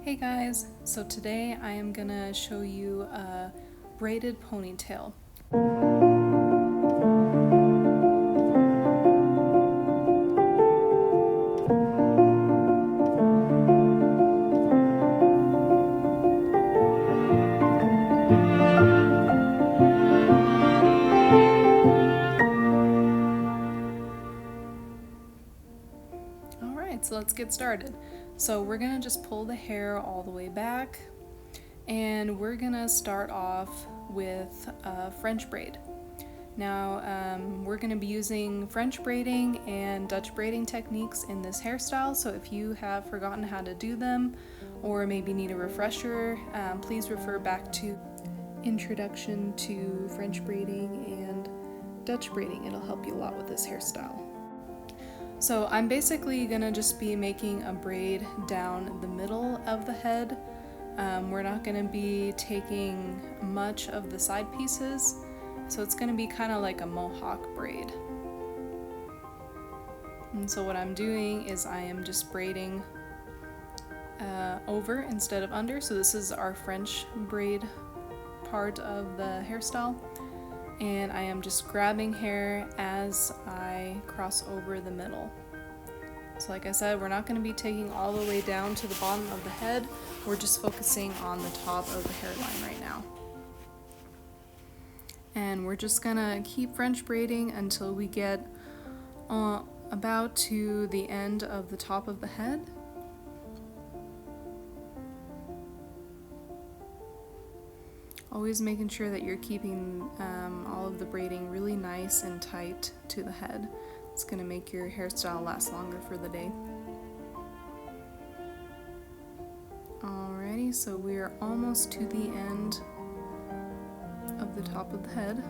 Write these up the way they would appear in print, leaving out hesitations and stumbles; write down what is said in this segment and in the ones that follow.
Hey guys, so today I am gonna show you a braided ponytail. Alright, so let's get started. So we're gonna just pull the hair all the way back, and we're gonna start off with a French braid. Now, we're going to be using French braiding and Dutch braiding techniques in this hairstyle, so if you have forgotten how to do them or maybe need a refresher, please refer back to Introduction to French braiding and Dutch braiding. It'll help you a lot with this hairstyle. So I'm basically going to just be making a braid down the middle of the head. We're not going to be taking much of the side pieces. So it's going to be kind of like a mohawk braid. And so what I'm doing is I am just braiding over instead of under. So this is our French braid part of the hairstyle. And I am just grabbing hair as I cross over the middle. So like I said, we're not going to be taking all the way down to the bottom of the head. We're just focusing on the top of the hairline right now. And we're just gonna keep French braiding until we get about to the end of the top of the head. Always making sure that you're keeping all of the braiding really nice and tight to the head. It's gonna make your hairstyle last longer for the day. Alrighty, so we're almost to the end of the top of the head.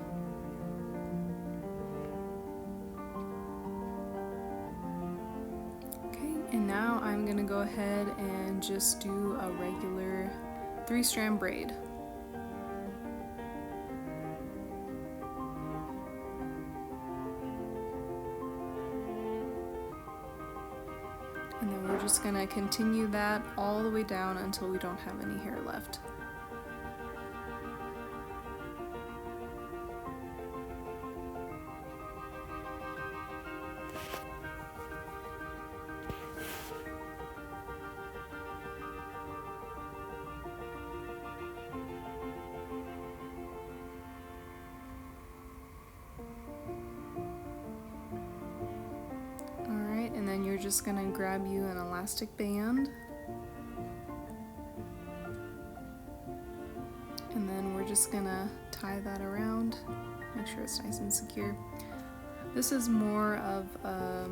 Okay, and now I'm gonna go ahead and just do a regular 3-strand braid. And then we're just gonna continue that all the way down until we don't have any hair left. And then you're just gonna grab you an elastic band, and then we're just gonna tie that around, make sure it's nice and secure. This is more of a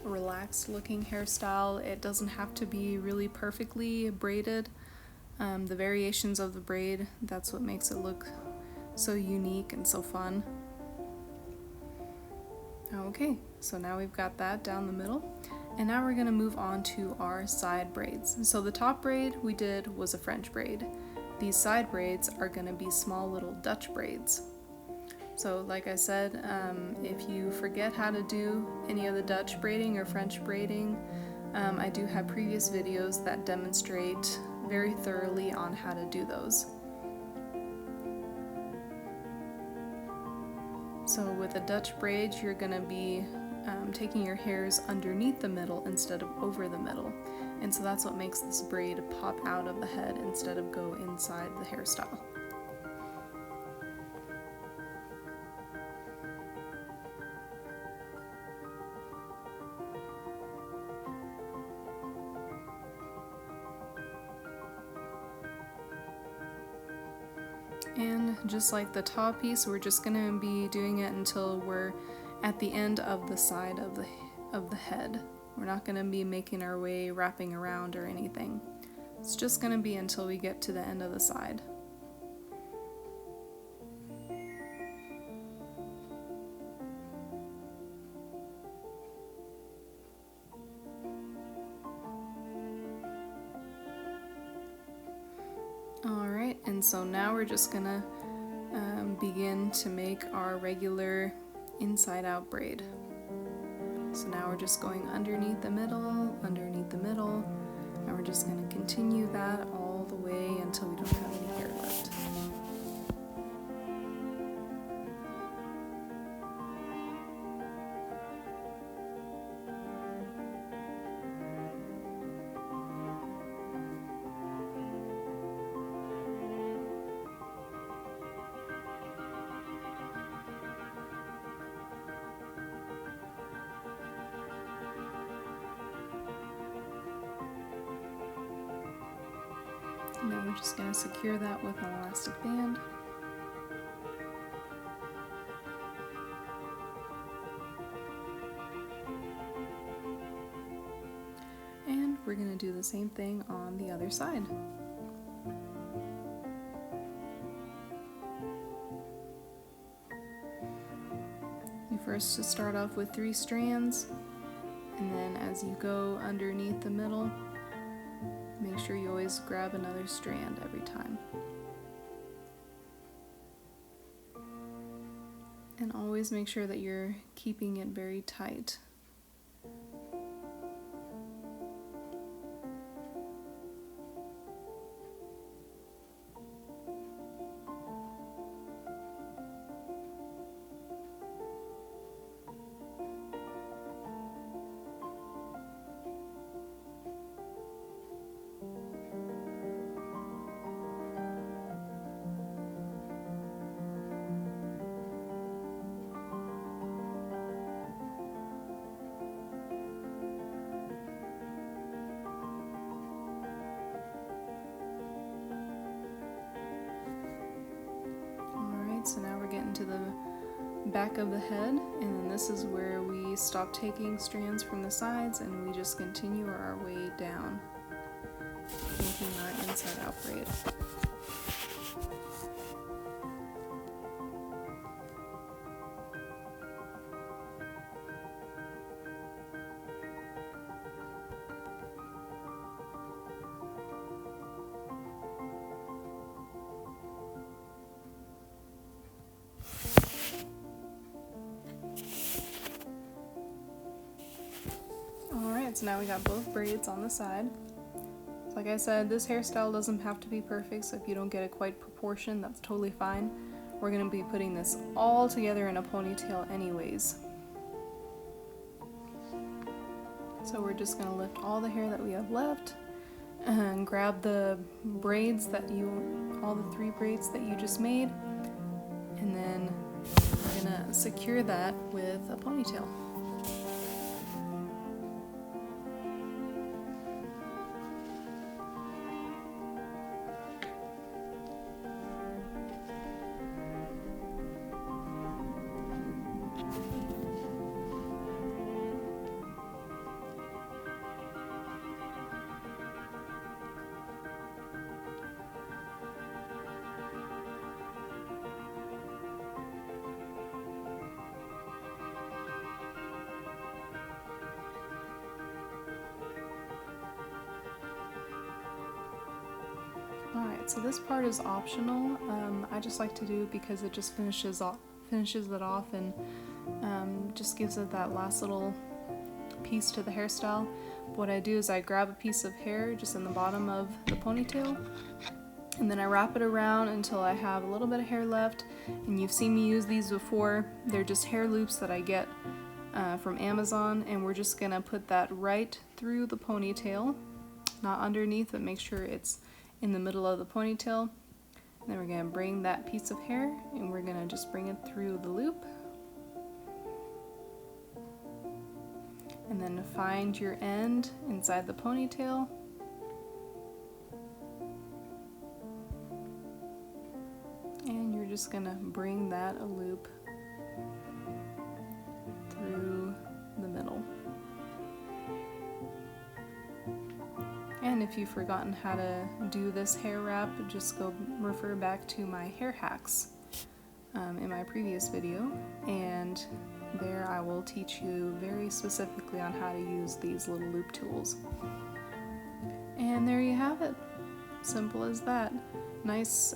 relaxed looking hairstyle. It doesn't have to be really perfectly braided. The variations of the braid, that's what makes it look so unique and so fun. Okay, so now we've got that down the middle, and now we're going to move on to our side braids. So the top braid we did was a French braid. These side braids are going to be small little Dutch braids. So like I said, if you forget how to do any of the Dutch braiding or French braiding, I do have previous videos that demonstrate very thoroughly on how to do those. So with a Dutch braid, you're going to be taking your hairs underneath the middle instead of over the middle. And so that's what makes this braid pop out of the head instead of go inside the hairstyle. And just like the top piece, we're just going to be doing it until we're at the end of the side of the head. We're not going to be making our way wrapping around or anything. It's just going to be until we get to the end of the side. Alright, and so now we're just gonna begin to make our regular inside out braid. So now we're just going underneath the middle, And we're just going to continue that all the way until we don't have any hair left. And now we're just going to secure that with an elastic band. And we're going to do the same thing on the other side. You first just start off with 3 strands, and then as you go underneath the middle, make sure you always grab another strand every time. And always make sure that you're keeping it very tight. So now we're getting to the back of the head, and then this is where we stop taking strands from the sides and we just continue our way down, making our inside out braid. So now we got both braids on the side. Like I said, this hairstyle doesn't have to be perfect, so if you don't get it quite proportioned, that's totally fine. We're going to be putting this all together in a ponytail anyways. So we're just going to lift all the hair that we have left and grab the braids that all the 3 braids that you just made, and then we're going to secure that with a ponytail. Alright, so this part is optional. I just like to do it because it just finishes it off and just gives it that last little piece to the hairstyle. What I do is I grab a piece of hair just in the bottom of the ponytail, and then I wrap it around until I have a little bit of hair left. And you've seen me use these before. They're just hair loops that I get from Amazon, and we're just gonna put that right through the ponytail, not underneath, but make sure it's in the middle of the ponytail. And then we're going to bring that piece of hair and we're going to just bring it through the loop. And then find your end inside the ponytail. And you're just going to bring that a loop through the middle. And if you've forgotten how to do this hair wrap, just go refer back to my hair hacks in my previous video, and there I will teach you very specifically on how to use these little loop tools. And there you have it. Simple as that. Nice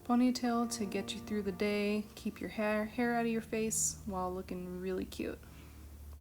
ponytail to get you through the day, keep your hair out of your face while looking really cute.